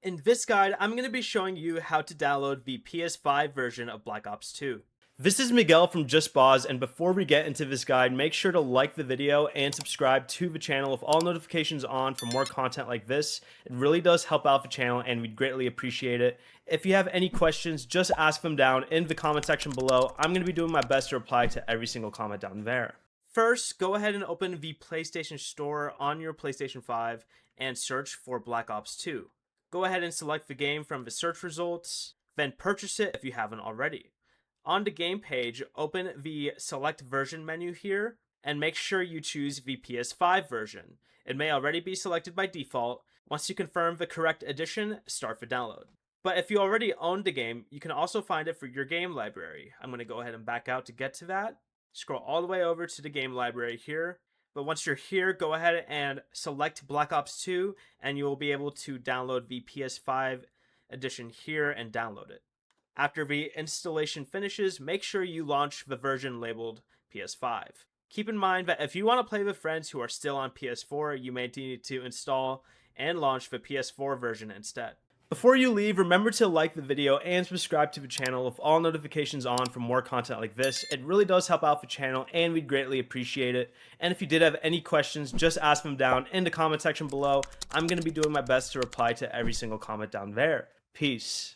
In this guide, I'm going to be showing you how to download the PS5 version of Black Ops 2. This is Miguel from Just Boz, and before we get into this guide, make sure to like the video and subscribe to the channel with all notifications on for more content like this. It really does help out the channel and we'd greatly appreciate it. If you have any questions, just ask them down in the comment section below. I'm going to be doing my best to reply to every single comment down there. First, go ahead and open the PlayStation Store on your PlayStation 5 and search for Black Ops 2. Go ahead and select the game from the search results, then purchase it if you haven't already. On the game page, open the select version menu here and make sure you choose the PS5 version. It may already be selected by default. Once you confirm the correct edition, start the download. But if you already own the game, you can also find it for your game library. I'm going to go ahead and back out to get to that. Scroll all the way over to the game library here. But once you're here, go ahead and select Black Ops 2 and you will be able to download the PS5 edition here and download it. After the installation finishes, make sure you launch the version labeled PS5. Keep in mind that if you want to play with friends who are still on PS4, you may need to install and launch the PS4 version instead. Before you leave, remember to like the video and subscribe to the channel with all notifications on for more content like this. It really does help out the channel and we'd greatly appreciate it. And if you did have any questions, just ask them down in the comment section below. I'm going to be doing my best to reply to every single comment down there. Peace.